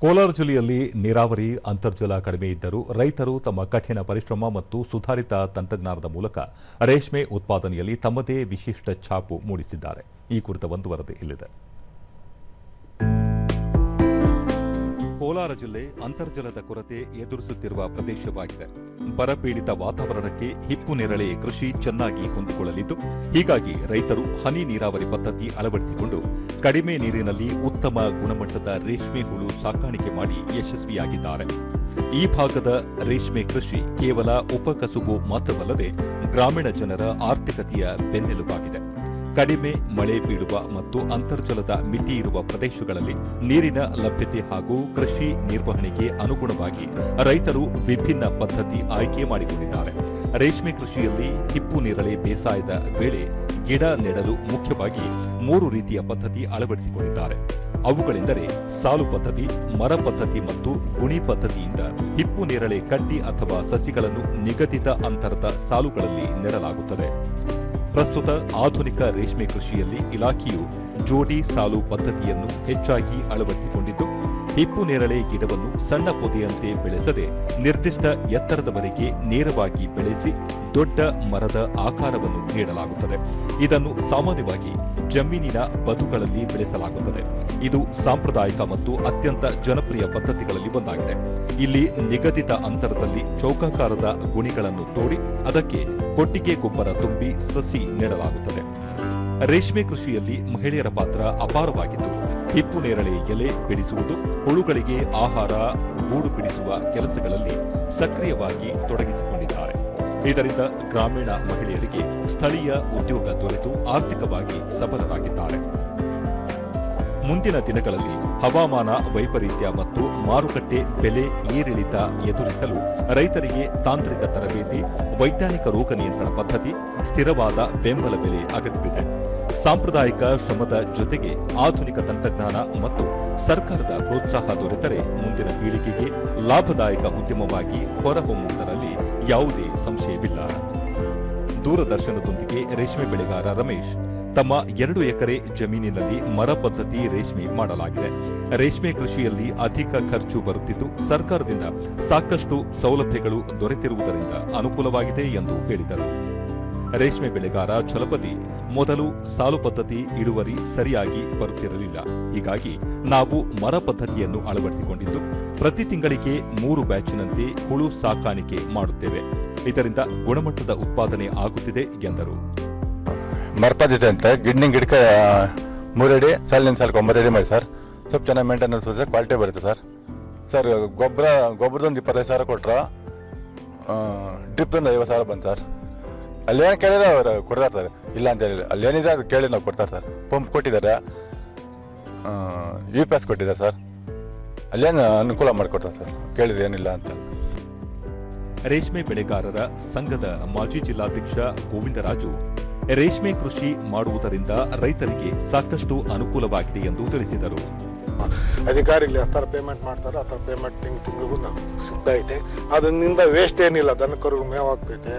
ಕೋಲಾರ ಜಿಲ್ಲೆಯಲ್ಲಿ ನೀರಾವರಿ ಅಂತರ್ಜಲ ಕಡಿಮೆ ಇದ್ದರೂ ರೈತರು ತಮ್ಮ ಕಠಿಣ ಪರಿಶ್ರಮ ಮತ್ತು ಸುಧಾರಿತ ತಂತ್ರಜ್ಞಾನದ ಮೂಲಕ ರೇಷ್ಮೆ ಉತ್ಪಾದನೆಯಲ್ಲಿ ತಮ್ಮದೇ ವಿಶಿಷ್ಟ ಛಾಪು ಮೂಡಿಸಿದ್ದಾರೆ. ಈ ಕುರಿತ ಒಂದು ವರದಿ ಇಲ್ಲಿದೆ. ಕೋಲಾರ ಜಿಲ್ಲೆ ಅಂತರ್ಜಲದ ಕೊರತೆ ಎದುರಿಸುತ್ತಿರುವ ಪ್ರದೇಶವಾಗಿದೆ. ಬರಪೀಡಿತ ವಾತಾವರಣಕ್ಕೆ ಹಿಪ್ಪು ನೇರಳೆ ಕೃಷಿ ಚೆನ್ನಾಗಿ ಹೊಂದಿಕೊಳ್ಳಲಿದ್ದು, ಹೀಗಾಗಿ ರೈತರು ಹನಿ ನೀರಾವರಿ ಪದ್ಧತಿ ಅಳವಡಿಸಿಕೊಂಡು ಕಡಿಮೆ ನೀರಿನಲ್ಲಿ ಉತ್ತಮ ಗುಣಮಟ್ಟದ ರೇಷ್ಮೆ ಹುಳು ಸಾಕಾಣಿಕೆ ಮಾಡಿ ಯಶಸ್ವಿಯಾಗಿದ್ದಾರೆ. ಈ ಭಾಗದ ರೇಷ್ಮೆ ಕೃಷಿ ಕೇವಲ ಉಪಕಸುಬು ಮಾತ್ರವಲ್ಲದೆ ಗ್ರಾಮೀಣ ಜನರ ಆರ್ಥಿಕತೆಯ ಬೆನ್ನೆಲುಬಾಗಿದೆ. ಕಡಿಮೆ ಮಳೆ ಬೀಳುವ ಮತ್ತು ಅಂತರ್ಜಲದ ಮಿತಿ ಇರುವ ಪ್ರದೇಶಗಳಲ್ಲಿ ನೀರಿನ ಲಭ್ಯತೆ ಹಾಗೂ ಕೃಷಿ ನಿರ್ವಹಣೆಗೆ ಅನುಗುಣವಾಗಿ ರೈತರು ವಿಭಿನ್ನ ಪದ್ಧತಿ ಆಯ್ಕೆ ಮಾಡಿಕೊಂಡಿದ್ದಾರೆ. ರೇಷ್ಮೆ ಕೃಷಿಯಲ್ಲಿ ಹಿಪ್ಪು ನೇರಳೆ ಬೇಸಾಯದ ವೇಳೆ ಗಿಡ ನೆಡಲು ಮುಖ್ಯವಾಗಿ 3 ರೀತಿಯ ಪದ್ಧತಿ ಅಳವಡಿಸಿಕೊಂಡಿದ್ದಾರೆ. ಅವುಗಳೆಂದರೆ ಸಾಲು ಪದ್ಧತಿ, ಮರ ಪದ್ಧತಿ ಮತ್ತು ಗುಣಿ ಪದ್ಧತಿಯಿಂದ ಹಿಪ್ಪು ನೇರಳೆ ಕಡ್ಡಿ ಅಥವಾ ಸಸಿಗಳನ್ನು ನಿಗದಿತ ಅಂತರದ ಸಾಲುಗಳಲ್ಲಿ ನೆಡಲಾಗುತ್ತದೆ. ಪ್ರಸ್ತುತ ಆಧುನಿಕ ರೇಷ್ಮೆ ಕೃಷಿಯಲ್ಲಿ ಇಲಾಖೆಯು ಜೋಡಿ ಸಾಲು ಪದ್ಧತಿಯನ್ನು ಹೆಚ್ಚಾಗಿ ಅಳವಡಿಸಿಕೊಂಡಿದ್ದು, ಹಿಪ್ಪು ನೇರಳೆ ಗಿಡವನ್ನು ಸಣ್ಣ ಪೊದೆಯಂತೆ ಬೆಳೆಸದೆ ನಿರ್ದಿಷ್ಟ ಎತ್ತರದವರೆಗೆ ನೇರವಾಗಿ ಬೆಳೆಸಿ ದೊಡ್ಡ ಮರದ ಆಕಾರವನ್ನು ನೀಡಲಾಗುತ್ತದೆ. ಇದನ್ನು ಸಾಮಾನ್ಯವಾಗಿ ಜಮೀನಿನ ಬದುಗಳಲ್ಲಿ ಬೆಳೆಸಲಾಗುತ್ತದೆ. ಇದು ಸಾಂಪ್ರದಾಯಿಕ ಮತ್ತು ಅತ್ಯಂತ ಜನಪ್ರಿಯ ಪದ್ಧತಿಗಳಲ್ಲಿ ಒಂದಾಗಿದೆ. ಇಲ್ಲಿ ನಿಗದಿತ ಅಂತರದಲ್ಲಿ ಚೌಕಾಕಾರದ ಗುಣಿಗಳನ್ನು ತೋಡಿ ಅದಕ್ಕೆ ಕೊಟ್ಟಿಗೆ ಗೊಬ್ಬರ ತುಂಬಿ ಸಸಿ ನೆಡಲಾಗುತ್ತದೆ. ರೇಷ್ಮೆ ಕೃಷಿಯಲ್ಲಿ ಮಹಿಳೆಯರ ಪಾತ್ರ ಅಪಾರವಾಗಿದ್ದು, ಹಿಪ್ಪು ನೇರಳೆ ಎಲೆ ಬಿಡಿಸುವುದು, ಹುಳುಗಳಿಗೆ ಆಹಾರ, ಗೂಡು ಬಿಡಿಸುವ ಕೆಲಸಗಳಲ್ಲಿ ಸಕ್ರಿಯವಾಗಿ ತೊಡಗಿಸಿಕೊಂಡಿದ್ದಾರೆ. ಇದರಿಂದ ಗ್ರಾಮೀಣ ಮಹಿಳೆಯರಿಗೆ ಸ್ಥಳೀಯ ಉದ್ಯೋಗ ದೊರೆತು ಆರ್ಥಿಕವಾಗಿ ಸಬಲರಾಗಿದ್ದಾರೆ. ಮುಂದಿನ ದಿನಗಳಲ್ಲಿ ಹವಾಮಾನ ವೈಪರೀತ್ಯ ಮತ್ತು ಮಾರುಕಟ್ಟೆ ಬೆಲೆ ಏರಿಳಿತ ಎದುರಿಸಲು ರೈತರಿಗೆ ತಾಂತ್ರಿಕ ತರಬೇತಿ, ವೈಜ್ಞಾನಿಕ ರೋಗ ನಿಯಂತ್ರಣ ಪದ್ಧತಿ, ಸ್ಥಿರವಾದ ಬೆಂಬಲ ಬೆಲೆ ಅಗತ್ಯವಿದೆ. ಸಾಂಪ್ರದಾಯಿಕ ಶ್ರಮದ ಜೊತೆಗೆ ಆಧುನಿಕ ತಂತ್ರಜ್ಞಾನ ಮತ್ತು ಸರ್ಕಾರದ ಪ್ರೋತ್ಸಾಹ ದೊರೆತರೆ ಮುಂದಿನ ಪೀಳಿಗೆಗೆ ಲಾಭದಾಯಕ ಉದ್ಯಮವಾಗಿ ಹೊರಹೊಮ್ಮುವುದರಲ್ಲಿ ಯಾವುದೇ ಸಂಶಯವಿಲ್ಲ. ದೂರದರ್ಶನದೊಂದಿಗೆ ರೇಷ್ಮೆ ಬೆಳೆಗಾರ ರಮೇಶ್, ತಮ್ಮ 2 ಎಕರೆ ಜಮೀನಿನಲ್ಲಿ ಮರ ಪದ್ಧತಿ ರೇಷ್ಮೆ ಮಾಡಲಾಗಿದೆ. ರೇಷ್ಮೆ ಕೃಷಿಯಲ್ಲಿ ಅಧಿಕ ಖರ್ಚು ಬರುತ್ತಿದ್ದು, ಸರ್ಕಾರದಿಂದ ಸಾಕಷ್ಟು ಸೌಲಭ್ಯಗಳು ದೊರೆತಿರುವುದರಿಂದ ಅನುಕೂಲವಾಗಿದೆ ಎಂದು ಹೇಳಿದರು. ರೇಷ್ಮೆ ಬೆಳೆಗಾರ ಛಲಪತಿ, ಮೊದಲು ಸಾಲು ಪದ್ಧತಿ ಇಳುವರಿ ಸರಿಯಾಗಿ ಬರುತ್ತಿರಲಿಲ್ಲ. ಹೀಗಾಗಿ ನಾವು ಮರ ಪದ್ಧತಿಯನ್ನು ಅಳವಡಿಸಿಕೊಂಡಿದ್ದು, ಪ್ರತಿ ತಿಂಗಳಿಗೆ 3 ಬ್ಯಾಚ್ನಂತೆ ಹುಳು ಸಾಕಾಣಿಕೆ ಮಾಡುತ್ತೇವೆ. ಇದರಿಂದ ಗುಣಮಟ್ಟದ ಉತ್ಪಾದನೆ ಆಗುತ್ತಿದೆ ಎಂದರು. ಮರ ಪದ್ಧತಿ ಅಂತ ಗಿಡಕ್ಕೆ 3 ಅಡಿ, ಸಾಲಿನ ಸಾಲಕ್ಕೆ 9 ಅಡಿ ಮಾಡಿ ಸರ್. ಸ್ವಲ್ಪ ಚೆನ್ನಾಗಿ ಮೇಂಟೆನೆನ್ಸ್ ಹೋದ್ರೆ ಕ್ವಾಲಿಟಿ ಬರುತ್ತೆ ಸರ್. ಗೊಬ್ಬರದೊಂದು 25,000 ಕೊಟ್ರ, ಡ್ರಿಪ್ಪಿಂದ 50,000 ಬಂತು ಸರ್. ಅಲ್ಲೇನು ಕೇಳಿದ್ರೆ ಅವ್ರು ಕೊಡ್ತಾರೆ ಸರ್, ಇಲ್ಲ ಅಂತ ಹೇಳಿಲ್ಲ. ಅಲ್ಲೇನಿದೆ ಅದು ಕೇಳಿ ನಾವು ಕೊಡ್ತಾರೆ ಸರ್. ಪಂಪ್ ಕೊಟ್ಟಿದ್ದಾರೆ, UPS ಕೊಟ್ಟಿದ್ದಾರೆ ಸರ್. ಅಲ್ಲೇನು ಅನುಕೂಲ ಮಾಡಿಕೊಡ್ತಾರೆ ಸರ್, ಕೇಳಿದ್ರೆ ಏನಿಲ್ಲ ಅಂತ. ರೇಷ್ಮೆ ಬೆಳೆಗಾರರ ಸಂಘದ ಮಾಜಿ ಜಿಲ್ಲಾಧ್ಯಕ್ಷ ಗೋವಿಂದರಾಜು, ರೇಷ್ಮೆ ಕೃಷಿ ಮಾಡುವುದರಿಂದ ರೈತರಿಗೆ ಸಾಕಷ್ಟು ಅನುಕೂಲವಾಗಿದೆ ಎಂದು ತಿಳಿಸಿದರು. ಅಧಿಕಾರಿಗಳು ಆ ಥರ ಪೇಮೆಂಟ್ ಮಾಡ್ತಾರೆ, ಆ ಥರ ಪೇಮೆಂಟ್ ತಿಂಗಳಿಗೂ ಸಿದ್ಧ ಐತೆ. ಅದರಿಂದ ವೇಸ್ಟ್ ಏನಿಲ್ಲ. ದನ ಕರುಗೂ ಮೇವು ಆಗ್ತೈತೆ,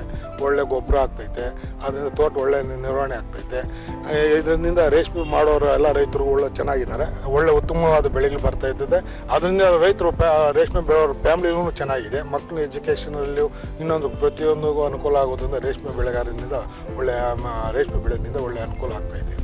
ಒಳ್ಳೆ ಗೊಬ್ಬರ ಆಗ್ತೈತೆ, ಅದರಿಂದ ತೋಟ ಒಳ್ಳೆ ನಿರ್ವಹಣೆ ಆಗ್ತೈತೆ. ಇದರಿಂದ ರೇಷ್ಮೆ ಮಾಡೋರು ಎಲ್ಲ ರೈತರು ಒಳ್ಳೆ ಚೆನ್ನಾಗಿದ್ದಾರೆ, ಒಳ್ಳೆ ಉತ್ತಮವಾದ ಬೆಳೆಗಳು ಬರ್ತಾ ಇರ್ತದೆ. ಅದರಿಂದ ರೈತರು ರೇಷ್ಮೆ ಬೆಳೆಯೋರ ಫ್ಯಾಮಿಲಿಗೂ ಚೆನ್ನಾಗಿದೆ. ಮಕ್ಕಳ ಎಜುಕೇಷನಲ್ಲಿಯೂ ಇನ್ನೊಂದು ಪ್ರತಿಯೊಂದಿಗೂ ಅನುಕೂಲ ಆಗೋದ್ರಿಂದ ರೇಷ್ಮೆ ಬೆಳೆಗಾರರಿಂದ ಒಳ್ಳೆಯ ರೇಷ್ಮೆ ಬೆಳೆಯಿಂದ ಒಳ್ಳೆ ಅನುಕೂಲ ಆಗ್ತಾ ಇದೆ.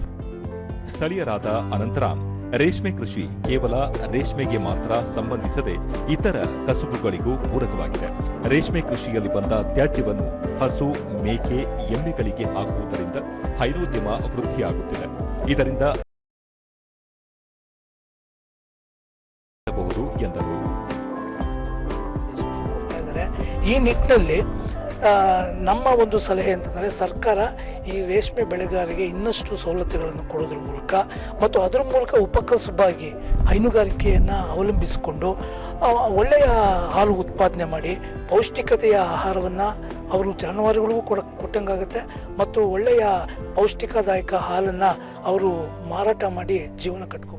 ಸ್ಥಳೀಯರಾದ ಅನಂತರಾಮ್, ರೇಷ್ಮೆ ಕೃಷಿ ಕೇವಲ ರೇಷ್ಮೆಗೆ ಮಾತ್ರ ಸಂಬಂಧಿಸದೆ ಇತರ ಕಸುಬುಗಳಿಗೂ ಪೂರಕವಾಗಿದೆ. ರೇಷ್ಮೆ ಕೃಷಿಯಲ್ಲಿ ಬಂದ ತ್ಯಾಜ್ಯವನ್ನು ಹಸು, ಮೇಕೆ, ಎಮ್ಮೆಗಳಿಗೆ ಹಾಕುವುದರಿಂದ ಹೈನೋದ್ಯಮ ವೃದ್ಧಿಯಾಗುತ್ತಿದೆ. ಇದರಿಂದ ಎಂದರು. ಈ ನಿಟ್ಟಿನಲ್ಲಿ ನಮ್ಮ ಒಂದು ಸಲಹೆ ಅಂತಂದರೆ, ಸರ್ಕಾರ ಈ ರೇಷ್ಮೆ ಬೆಳೆಗಾರರಿಗೆ ಇನ್ನಷ್ಟು ಸವಲತ್ತುಗಳನ್ನು ಕೊಡೋದ್ರ ಮೂಲಕ ಮತ್ತು ಅದರ ಮೂಲಕ ಉಪಕಸುಬಾಗಿ ಹೈನುಗಾರಿಕೆಯನ್ನು ಅವಲಂಬಿಸಿಕೊಂಡು ಒಳ್ಳೆಯ ಹಾಲು ಉತ್ಪಾದನೆ ಮಾಡಿ ಪೌಷ್ಟಿಕತೆಯ ಆಹಾರವನ್ನು ಅವರು ಜಾನುವಾರುಗಳಿಗೂ ಕೊಟ್ಟಂಗಾಗುತ್ತೆ ಮತ್ತು ಒಳ್ಳೆಯ ಪೌಷ್ಟಿಕದಾಯಕ ಹಾಲನ್ನು ಅವರು ಮಾರಾಟ ಮಾಡಿ ಜೀವನ ಕಟ್ಕೋಬೋದು.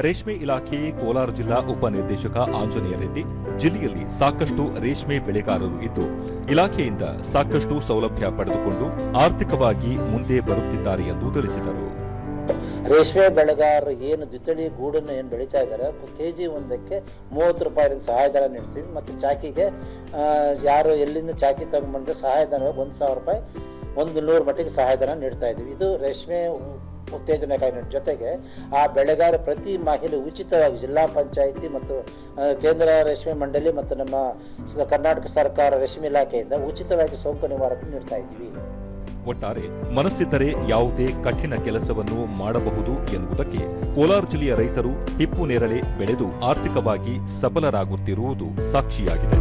ರೇಷ್ಮೆ ಇಲಾಖೆ ಕೋಲಾರ ಜಿಲ್ಲಾ ಉಪನಿರ್ದೇಶಕ ಆಂಜನೇಯ ರೆಡ್ಡಿ, ಜಿಲ್ಲೆಯಲ್ಲಿ ಸಾಕಷ್ಟು ರೇಷ್ಮೆ ಬೆಳೆಗಾರರು ಇದ್ದು ಇಲಾಖೆಯಿಂದ ಸಾಕಷ್ಟು ಸೌಲಭ್ಯ ಪಡೆದುಕೊಂಡು ಆರ್ಥಿಕವಾಗಿ ಮುಂದೆ ಬರುತ್ತಿದ್ದಾರೆ ಎಂದು ತಿಳಿಸಿದರು. ರೇಷ್ಮೆ ಬೆಳೆಗಾರರು ಏನು ದ್ವಿತಳಿ ಗೂಡನ್ನು ಏನು ಬೆಳೀತಾ ಇದ್ದಾರೆ KG ಒಂದಕ್ಕೆ 30 ರೂಪಾಯಿಯಿಂದ ಸಹಾಯಧನ ನೀಡ್ತೀವಿ. ಮತ್ತು ಚಾಕಿಗೆ ಯಾರು ಎಲ್ಲಿಂದ ಚಾಕಿ ತಗೊಂಡ್ಬಂದ್ರೆ ಸಹಾಯಧನವಾಗಿ 1,000 ರೂಪಾಯಿ 100 ಮಟ್ಟಿಗೆ ಸಹಾಯಧನ ನೀಡ್ತಾ ಇದ್ದೀವಿ. ಇದು ರೇಷ್ಮೆ ಉತ್ತೇಜನ ಕಾಯ್ದೆ ಜೊತೆಗೆ ಆ ಬೆಳೆಗಾರ ಪ್ರತಿ ಮಹಿಳೆ ಉಚಿತವಾಗಿ ಜಿಲ್ಲಾ ಪಂಚಾಯಿತಿ ಮತ್ತು ಕೇಂದ್ರ ರೇಷ್ಮೆ ಮಂಡಳಿ ಮತ್ತು ನಮ್ಮ ಕರ್ನಾಟಕ ಸರ್ಕಾರ ರೇಷ್ಮೆ ಇಲಾಖೆಯಿಂದ ಉಚಿತವಾಗಿ ಸೋಂಕು ನಿವಾರಕ ನೀಡ್ತಾ ಇದ್ದೀವಿ. ಒಟ್ಟಾರೆ ಮನಸ್ಸಿದ್ದರೆ ಯಾವುದೇ ಕಠಿಣ ಕೆಲಸವನ್ನು ಮಾಡಬಹುದು ಎನ್ನುವುದಕ್ಕೆ ಕೋಲಾರ ಜಿಲ್ಲೆಯ ರೈತರು ಹಿಪ್ಪು ನೇರಳೆ ಬೆಳೆದು ಆರ್ಥಿಕವಾಗಿ ಸಬಲರಾಗುತ್ತಿರುವುದು ಸಾಕ್ಷಿಯಾಗಿದೆ.